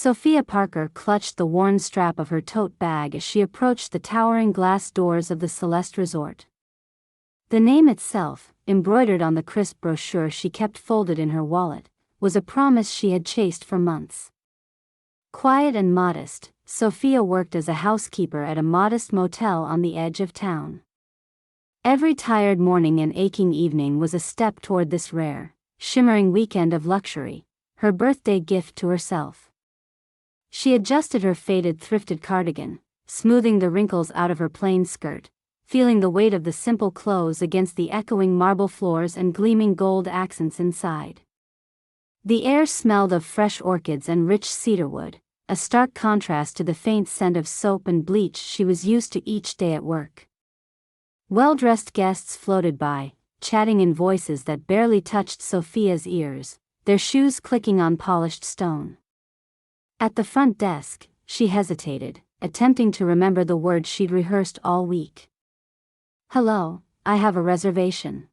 Sophia Parker clutched the worn strap of her tote bag as she approached the towering glass doors of the Celeste Resort. The name itself, embroidered on the crisp brochure she kept folded in her wallet, was a promise she had chased for months. Quiet and modest, Sophia worked as a housekeeper at a modest motel on the edge of town. Every tired morning and aching evening was a step toward this rare, shimmering weekend of luxury, her birthday gift to herself. She adjusted her faded thrifted cardigan, smoothing the wrinkles out of her plain skirt, feeling the weight of the simple clothes against the echoing marble floors and gleaming gold accents inside. The air smelled of fresh orchids and rich cedarwood, a stark contrast to the faint scent of soap and bleach she was used to each day at work. Well-dressed guests floated by, chatting in voices that barely touched Sophia's ears, their shoes clicking on polished stone. At the front desk, she hesitated, attempting to remember the words she'd rehearsed all week. "Hello, I have a reservation.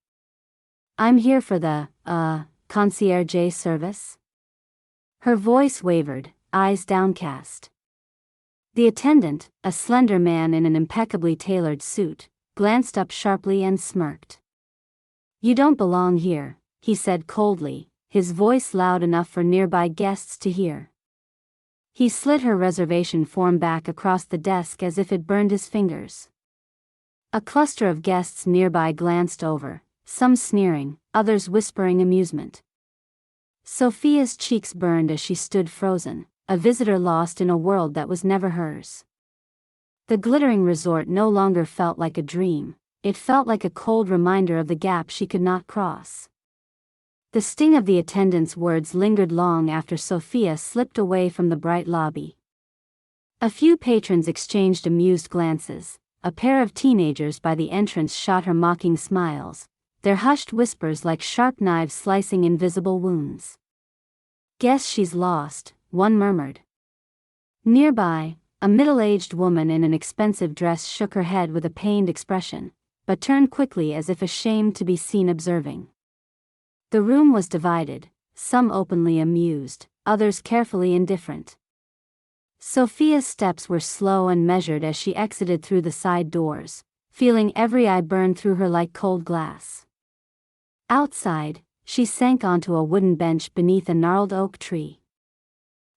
I'm here for the, concierge service?" Her voice wavered, eyes downcast. The attendant, a slender man in an impeccably tailored suit, glanced up sharply and smirked. "You don't belong here," he said coldly, his voice loud enough for nearby guests to hear. He slid her reservation form back across the desk as if it burned his fingers. A cluster of guests nearby glanced over, some sneering, others whispering amusement. Sophia's cheeks burned as she stood frozen, a visitor lost in a world that was never hers. The glittering resort no longer felt like a dream, it felt like a cold reminder of the gap she could not cross. The sting of the attendant's words lingered long after Sophia slipped away from the bright lobby. A few patrons exchanged amused glances, a pair of teenagers by the entrance shot her mocking smiles, their hushed whispers like sharp knives slicing invisible wounds. "Guess she's lost," one murmured. Nearby, a middle-aged woman in an expensive dress shook her head with a pained expression, but turned quickly as if ashamed to be seen observing. The room was divided, some openly amused, others carefully indifferent. Sophia's steps were slow and measured as she exited through the side doors, feeling every eye burn through her like cold glass. Outside, she sank onto a wooden bench beneath a gnarled oak tree.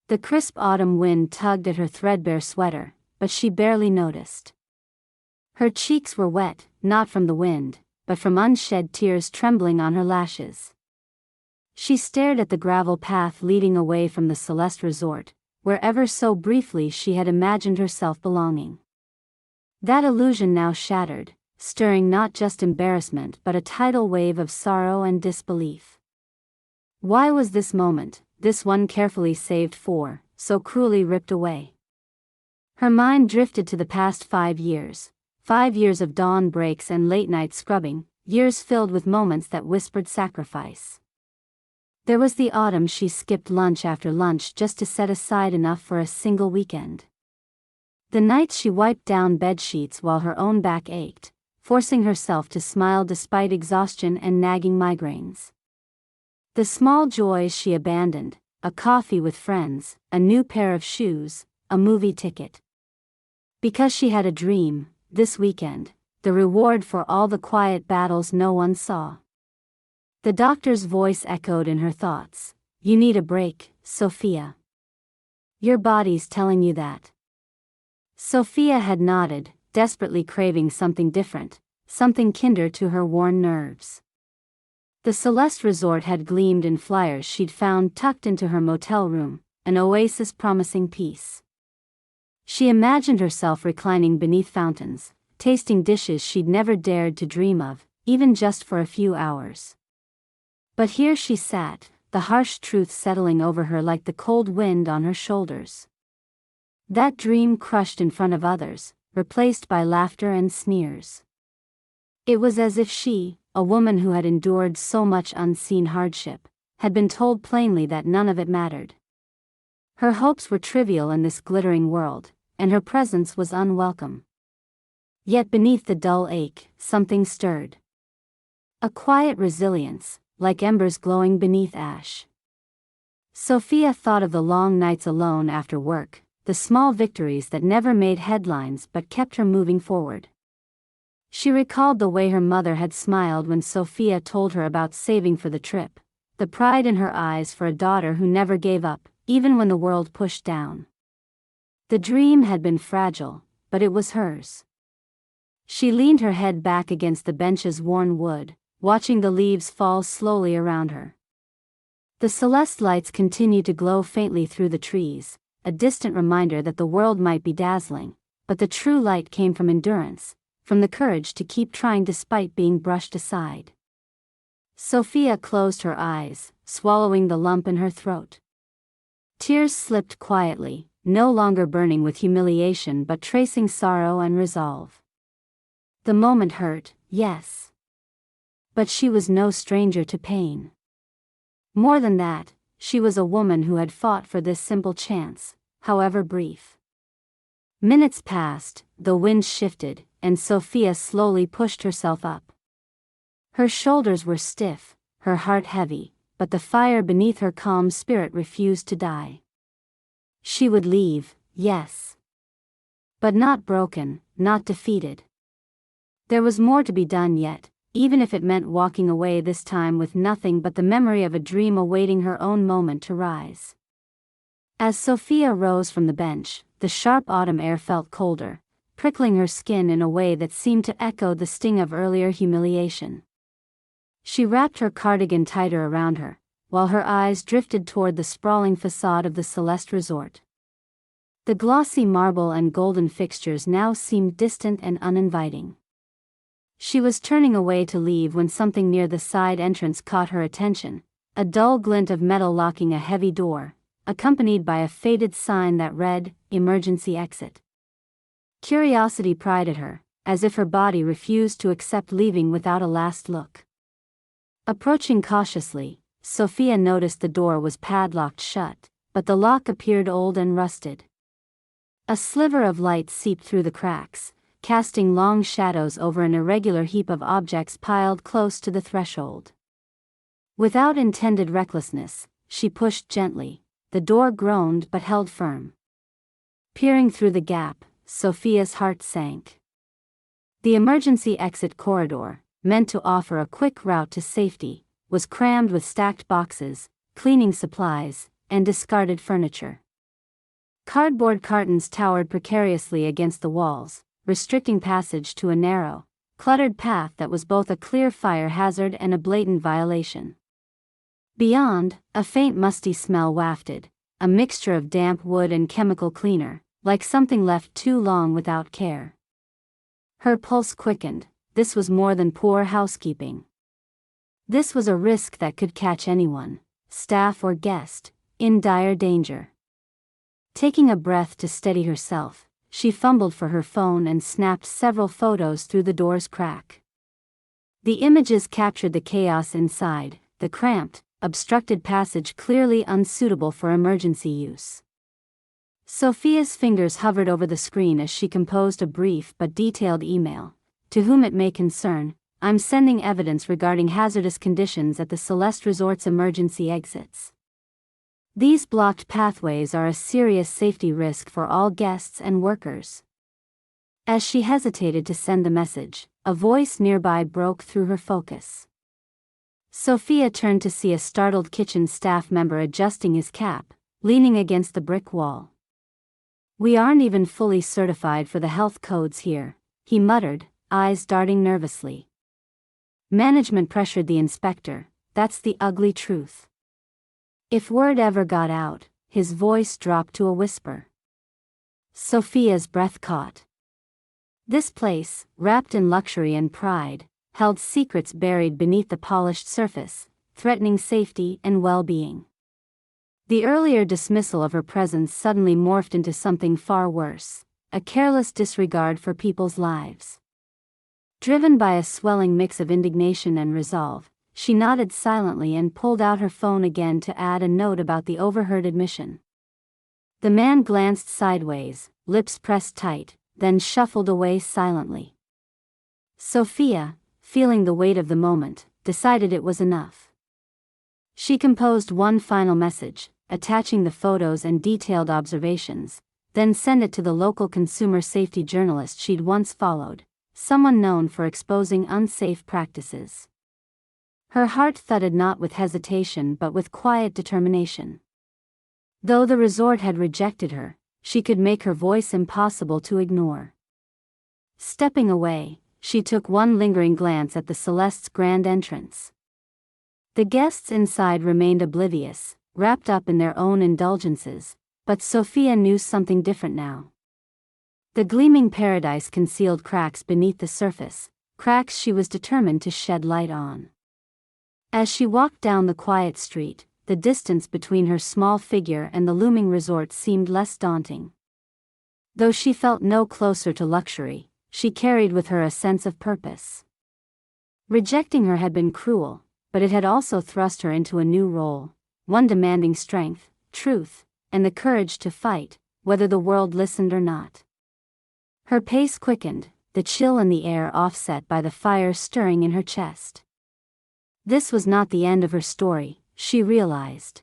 The crisp autumn wind tugged at her threadbare sweater, but she barely noticed. Her cheeks were wet, not from the wind, but from unshed tears trembling on her lashes. She stared at the gravel path leading away from the Celeste Resort, where ever so briefly she had imagined herself belonging. That illusion now shattered, stirring not just embarrassment but a tidal wave of sorrow and disbelief. Why was this moment, this one carefully saved for, so cruelly ripped away? Her mind drifted to the past 5 years, 5 years of dawn breaks and late-night scrubbing, years filled with moments that whispered sacrifice. There was the autumn she skipped lunch after lunch just to set aside enough for a single weekend. The nights she wiped down bed sheets while her own back ached, forcing herself to smile despite exhaustion and nagging migraines. The small joys she abandoned, a coffee with friends, a new pair of shoes, a movie ticket. Because she had a dream, this weekend, the reward for all the quiet battles no one saw. The doctor's voice echoed in her thoughts. "You need a break, Sophia. Your body's telling you that." Sophia had nodded, desperately craving something different, something kinder to her worn nerves. The Celeste Resort had gleamed in flyers she'd found tucked into her motel room, an oasis promising peace. She imagined herself reclining beneath fountains, tasting dishes she'd never dared to dream of, even just for a few hours. But here she sat, the harsh truth settling over her like the cold wind on her shoulders. That dream crushed in front of others, replaced by laughter and sneers. It was as if she, a woman who had endured so much unseen hardship, had been told plainly that none of it mattered. Her hopes were trivial in this glittering world, and her presence was unwelcome. Yet beneath the dull ache, something stirred. A quiet resilience, like embers glowing beneath ash. Sophia thought of the long nights alone after work, the small victories that never made headlines but kept her moving forward. She recalled the way her mother had smiled when Sophia told her about saving for the trip, the pride in her eyes for a daughter who never gave up, even when the world pushed down. The dream had been fragile, but it was hers. She leaned her head back against the bench's worn wood, watching the leaves fall slowly around her. The Celeste lights continued to glow faintly through the trees, a distant reminder that the world might be dazzling, but the true light came from endurance, from the courage to keep trying despite being brushed aside. Sophia closed her eyes, swallowing the lump in her throat. Tears slipped quietly, no longer burning with humiliation but tracing sorrow and resolve. The moment hurt, yes. But she was no stranger to pain. More than that, she was a woman who had fought for this simple chance, however brief. Minutes passed, the wind shifted, and Sophia slowly pushed herself up. Her shoulders were stiff, her heart heavy, but the fire beneath her calm spirit refused to die. She would leave, yes. But not broken, not defeated. There was more to be done yet, even if it meant walking away this time with nothing but the memory of a dream awaiting her own moment to rise. As Sophia rose from the bench, the sharp autumn air felt colder, prickling her skin in a way that seemed to echo the sting of earlier humiliation. She wrapped her cardigan tighter around her, while her eyes drifted toward the sprawling facade of the Celeste Resort. The glossy marble and golden fixtures now seemed distant and uninviting. She was turning away to leave when something near the side entrance caught her attention, a dull glint of metal locking a heavy door, accompanied by a faded sign that read, "Emergency Exit." Curiosity pried at her, as if her body refused to accept leaving without a last look. Approaching cautiously, Sophia noticed the door was padlocked shut, but the lock appeared old and rusted. A sliver of light seeped through the cracks, casting long shadows over an irregular heap of objects piled close to the threshold. Without intended recklessness, she pushed gently. The door groaned but held firm. Peering through the gap, Sophia's heart sank. The emergency exit corridor, meant to offer a quick route to safety, was crammed with stacked boxes, cleaning supplies, and discarded furniture. Cardboard cartons towered precariously against the walls, restricting passage to a narrow, cluttered path that was both a clear fire hazard and a blatant violation. Beyond, a faint musty smell wafted, a mixture of damp wood and chemical cleaner, like something left too long without care. Her pulse quickened. This was more than poor housekeeping. This was a risk that could catch anyone, staff or guest, in dire danger. Taking a breath to steady herself, she fumbled for her phone and snapped several photos through the door's crack. The images captured the chaos inside, the cramped, obstructed passage clearly unsuitable for emergency use. Sophia's fingers hovered over the screen as she composed a brief but detailed email. To whom it may concern, I'm sending evidence regarding hazardous conditions at the Celeste Resort's emergency exits. These blocked pathways are a serious safety risk for all guests and workers. As she hesitated to send the message, a voice nearby broke through her focus. Sophia turned to see a startled kitchen staff member adjusting his cap, leaning against the brick wall. "We aren't even fully certified for the health codes here," he muttered, eyes darting nervously. Management pressured the inspector, that's the ugly truth. If word ever got out, his voice dropped to a whisper. Sophia's breath caught. This place, wrapped in luxury and pride, held secrets buried beneath the polished surface, threatening safety and well-being. The earlier dismissal of her presence suddenly morphed into something far worse, a careless disregard for people's lives. Driven by a swelling mix of indignation and resolve, she nodded silently and pulled out her phone again to add a note about the overheard admission. The man glanced sideways, lips pressed tight, then shuffled away silently. Sophia, feeling the weight of the moment, decided it was enough. She composed one final message, attaching the photos and detailed observations, then send it to the local consumer safety journalist she'd once followed, someone known for exposing unsafe practices. Her heart thudded not with hesitation but with quiet determination. Though the resort had rejected her, she could make her voice impossible to ignore. Stepping away, she took one lingering glance at the Celeste's grand entrance. The guests inside remained oblivious, wrapped up in their own indulgences, but Sophia knew something different now. The gleaming paradise concealed cracks beneath the surface, cracks she was determined to shed light on. As she walked down the quiet street, the distance between her small figure and the looming resort seemed less daunting. Though she felt no closer to luxury, she carried with her a sense of purpose. Rejecting her had been cruel, but it had also thrust her into a new role, one demanding strength, truth, and the courage to fight, whether the world listened or not. Her pace quickened, the chill in the air offset by the fire stirring in her chest. This was not the end of her story, she realized.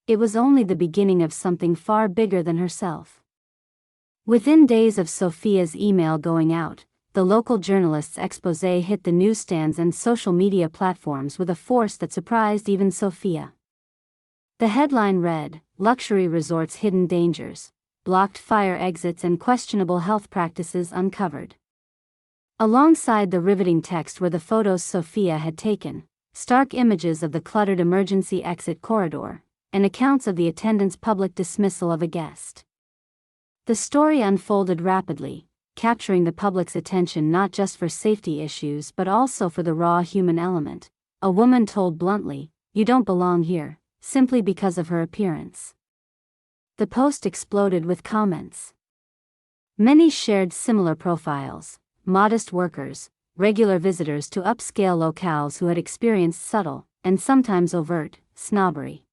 It was only the beginning of something far bigger than herself. Within days of Sophia's email going out, the local journalist's exposé hit the newsstands and social media platforms with a force that surprised even Sophia. The headline read, "Luxury Resorts' Hidden Dangers, Blocked Fire Exits and Questionable Health Practices Uncovered." Alongside the riveting text were the photos Sophia had taken, stark images of the cluttered emergency exit corridor, and accounts of the attendant's public dismissal of a guest. The story unfolded rapidly, capturing the public's attention not just for safety issues but also for the raw human element. A woman told bluntly, "You don't belong here," simply because of her appearance. The post exploded with comments. Many shared similar profiles: modest workers, regular visitors to upscale locales who had experienced subtle, and sometimes overt, snobbery.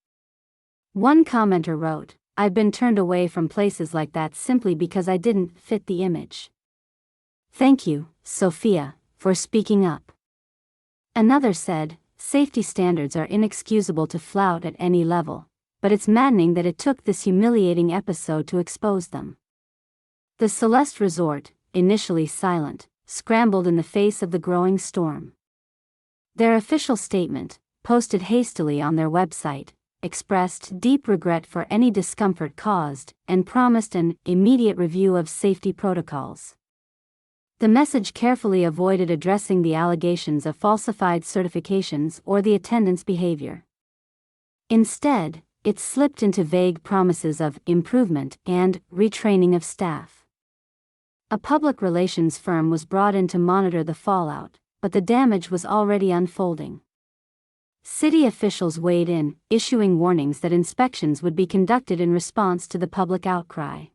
One commenter wrote, "I've been turned away from places like that simply because I didn't fit the image. Thank you, Sophia, for speaking up." Another said, "Safety standards are inexcusable to flout at any level, but it's maddening that it took this humiliating episode to expose them." The Celeste Resort, initially silent, scrambled in the face of the growing storm. Their official statement, posted hastily on their website, expressed deep regret for any discomfort caused and promised an immediate review of safety protocols. The message carefully avoided addressing the allegations of falsified certifications or the attendant's behavior. Instead, it slipped into vague promises of improvement and retraining of staff. A public relations firm was brought in to monitor the fallout, but the damage was already unfolding. City officials weighed in, issuing warnings that inspections would be conducted in response to the public outcry.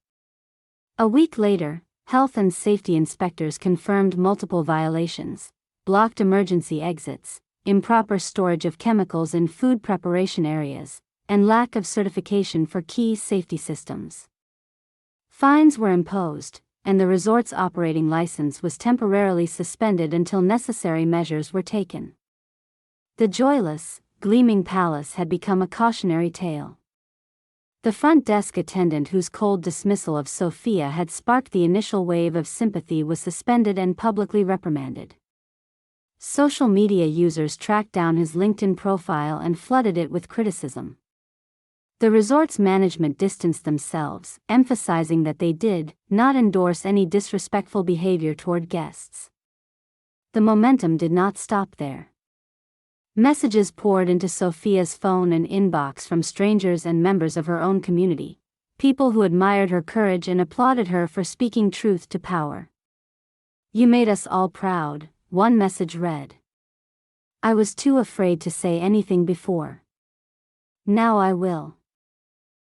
A week later, health and safety inspectors confirmed multiple violations: blocked emergency exits, improper storage of chemicals in food preparation areas, and lack of certification for key safety systems. Fines were imposed, and the resort's operating license was temporarily suspended until necessary measures were taken. The joyless, gleaming palace had become a cautionary tale. The front desk attendant whose cold dismissal of Sophia had sparked the initial wave of sympathy was suspended and publicly reprimanded. Social media users tracked down his LinkedIn profile and flooded it with criticism. The resort's management distanced themselves, emphasizing that they did not endorse any disrespectful behavior toward guests. The momentum did not stop there. Messages poured into Sophia's phone and inbox from strangers and members of her own community, people who admired her courage and applauded her for speaking truth to power. "You made us all proud," one message read. "I was too afraid to say anything before. Now I will."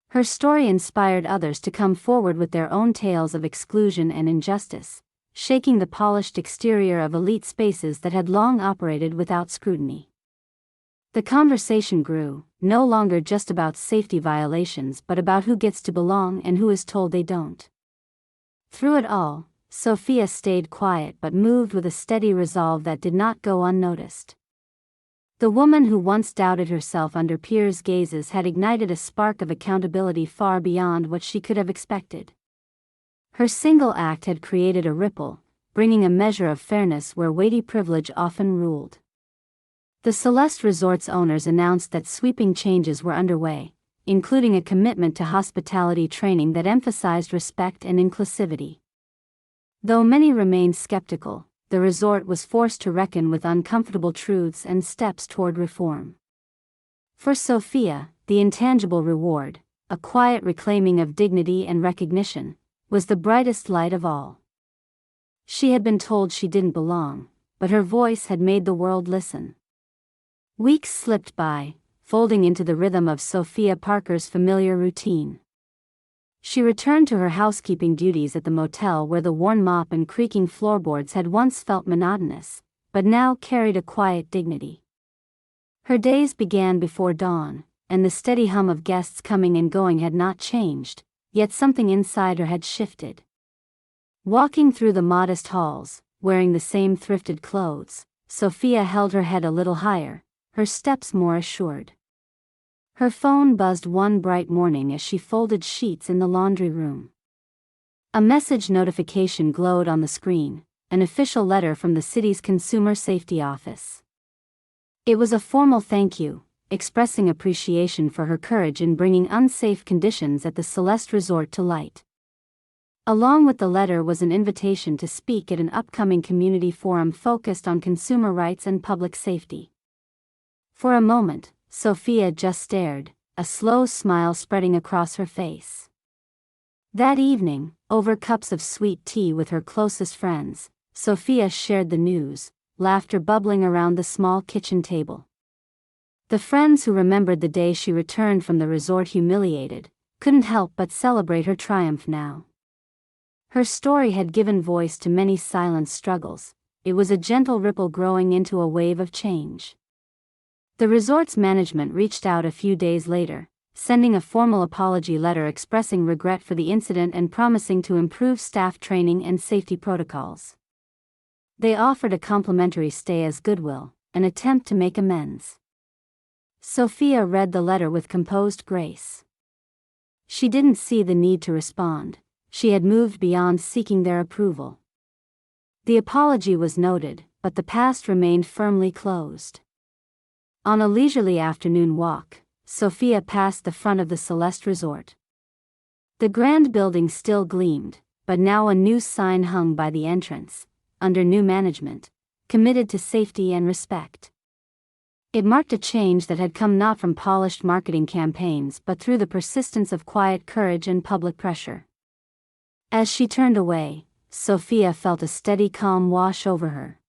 Her story inspired others to come forward with their own tales of exclusion and injustice, shaking the polished exterior of elite spaces that had long operated without scrutiny. The conversation grew, no longer just about safety violations but about who gets to belong and who is told they don't. Through it all, Sophia stayed quiet but moved with a steady resolve that did not go unnoticed. The woman who once doubted herself under peers' gazes had ignited a spark of accountability far beyond what she could have expected. Her single act had created a ripple, bringing a measure of fairness where weighty privilege often ruled. The Celeste Resort's owners announced that sweeping changes were underway, including a commitment to hospitality training that emphasized respect and inclusivity. Though many remained skeptical, the resort was forced to reckon with uncomfortable truths and steps toward reform. For Sophia, the intangible reward, a quiet reclaiming of dignity and recognition, was the brightest light of all. She had been told she didn't belong, but her voice had made the world listen. Weeks slipped by, folding into the rhythm of Sophia Parker's familiar routine. She returned to her housekeeping duties at the motel where the worn mop and creaking floorboards had once felt monotonous, but now carried a quiet dignity. Her days began before dawn, and the steady hum of guests coming and going had not changed, yet something inside her had shifted. Walking through the modest halls, wearing the same thrifted clothes, Sophia held her head a little higher, her steps more assured. Her phone buzzed one bright morning as she folded sheets in the laundry room. A message notification glowed on the screen, an official letter from the city's Consumer Safety Office. It was a formal thank you, expressing appreciation for her courage in bringing unsafe conditions at the Celeste Resort to light. Along with the letter was an invitation to speak at an upcoming community forum focused on consumer rights and public safety. For a moment, Sophia just stared, a slow smile spreading across her face. That evening, over cups of sweet tea with her closest friends, Sophia shared the news, laughter bubbling around the small kitchen table. The friends who remembered the day she returned from the resort humiliated, couldn't help but celebrate her triumph now. Her story had given voice to many silent struggles. It was a gentle ripple growing into a wave of change. The resort's management reached out a few days later, sending a formal apology letter expressing regret for the incident and promising to improve staff training and safety protocols. They offered a complimentary stay as goodwill, an attempt to make amends. Sophia read the letter with composed grace. She didn't see the need to respond. She had moved beyond seeking their approval. The apology was noted, but the past remained firmly closed. On a leisurely afternoon walk, Sophia passed the front of the Celeste Resort. The grand building still gleamed, but now a new sign hung by the entrance, under new management, committed to safety and respect. It marked a change that had come not from polished marketing campaigns but through the persistence of quiet courage and public pressure. As she turned away, Sophia felt a steady calm wash over her.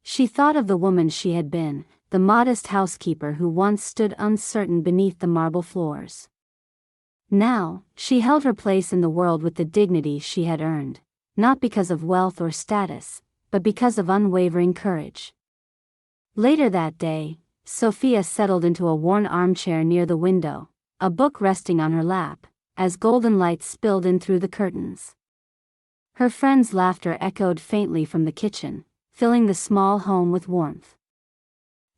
She thought of the woman she had been, the modest housekeeper who once stood uncertain beneath the marble floors. Now, she held her place in the world with the dignity she had earned, not because of wealth or status, but because of unwavering courage. Later that day, Sophia settled into a worn armchair near the window, a book resting on her lap, as golden light spilled in through the curtains. Her friends' laughter echoed faintly from the kitchen, filling the small home with warmth.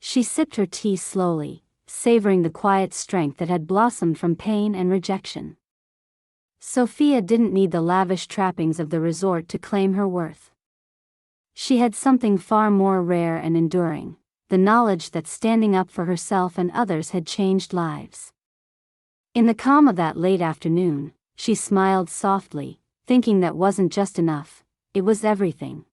She sipped her tea slowly, savoring the quiet strength that had blossomed from pain and rejection. Sophia didn't need the lavish trappings of the resort to claim her worth. She had something far more rare and enduring, the knowledge that standing up for herself and others had changed lives. In the calm of that late afternoon, she smiled softly, thinking that wasn't just enough, it was everything.